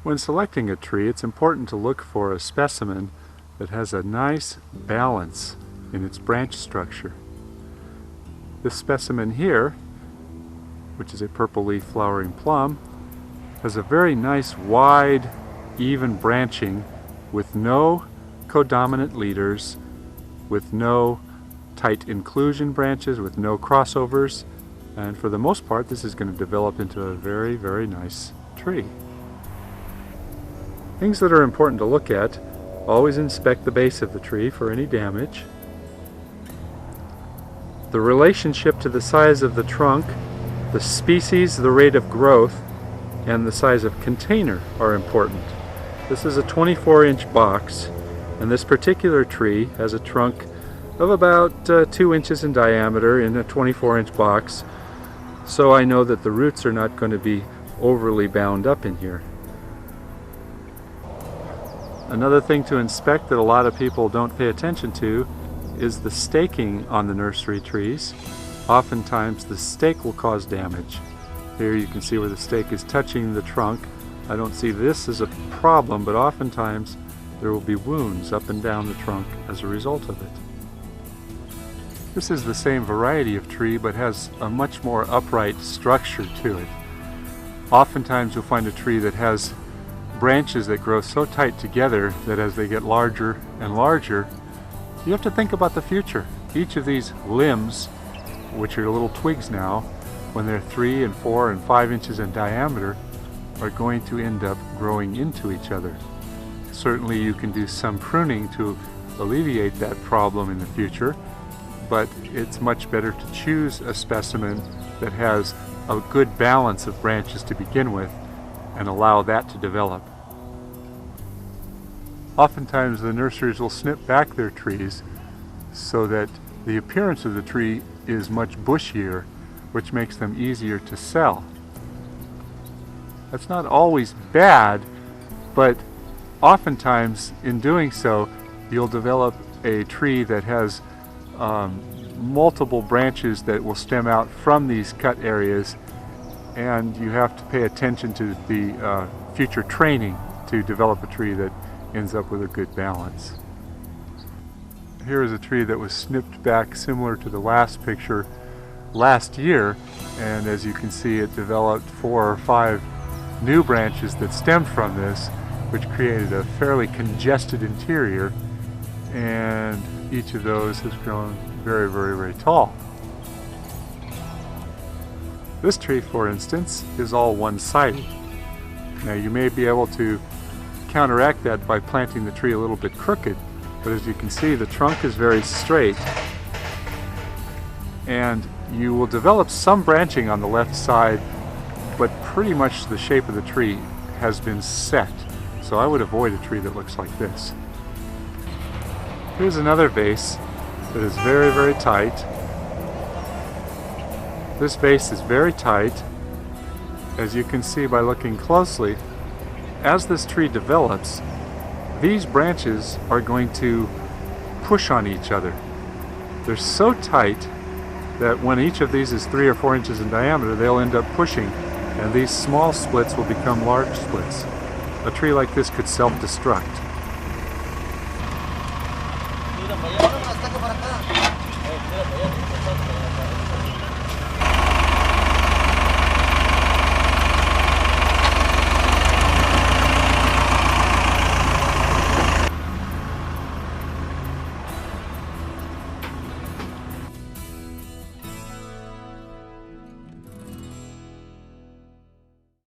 When selecting a tree, it's important to look for a specimen that has a nice balance in its branch structure. This specimen here, which is a purple leaf flowering plum, has a very nice wide, even branching with no codominant leaders, with no tight inclusion branches, with no crossovers, and for the most part this is going to develop into a very, very nice tree. Things that are important to look at: always inspect the base of the tree for any damage. The relationship to the size of the trunk, the species, the rate of growth, and the size of container are important. This is a 24-inch box, and this particular tree has a trunk of about 2 inches in diameter in a 24-inch box, so I know that the roots are not going to be overly bound up in here. Another thing to inspect that a lot of people don't pay attention to is the staking on the nursery trees. Oftentimes the stake will cause damage. Here you can see where the stake is touching the trunk. I don't see this as a problem, but oftentimes there will be wounds up and down the trunk as a result of it. This is the same variety of tree, but has a much more upright structure to it. Oftentimes you'll find a tree that has branches that grow so tight together that as they get larger and larger, you have to think about the future. Each of these limbs, which are little twigs now, when they're 3 and 4 and 5 inches in diameter, are going to end up growing into each other. Certainly you can do some pruning to alleviate that problem in the future, but it's much better to choose a specimen that has a good balance of branches to begin with and allow that to develop. Oftentimes the nurseries will snip back their trees so that the appearance of the tree is much bushier, which makes them easier to sell. That's not always bad, but oftentimes in doing so you'll develop a tree that has multiple branches that will stem out from these cut areas, and you have to pay attention to the future training to develop a tree that ends up with a good balance. Here is a tree that was snipped back similar to the last picture last year, and as you can see it developed 4 or 5 new branches that stemmed from this, which created a fairly congested interior, and each of those has grown very, very, very tall. This tree, for instance, is all one-sided. Now you may be able to counteract that by planting the tree a little bit crooked, but as you can see the trunk is very straight, and you will develop some branching on the left side, but pretty much the shape of the tree has been set. So I would avoid a tree that looks like this. Here's another vase that is very, very tight. This vase is very tight, as you can see by looking closely. As this tree develops, these branches are going to push on each other. They're so tight that when each of these is 3 or 4 inches in diameter, they'll end up pushing, and these small splits will become large splits. A tree like this could self-destruct.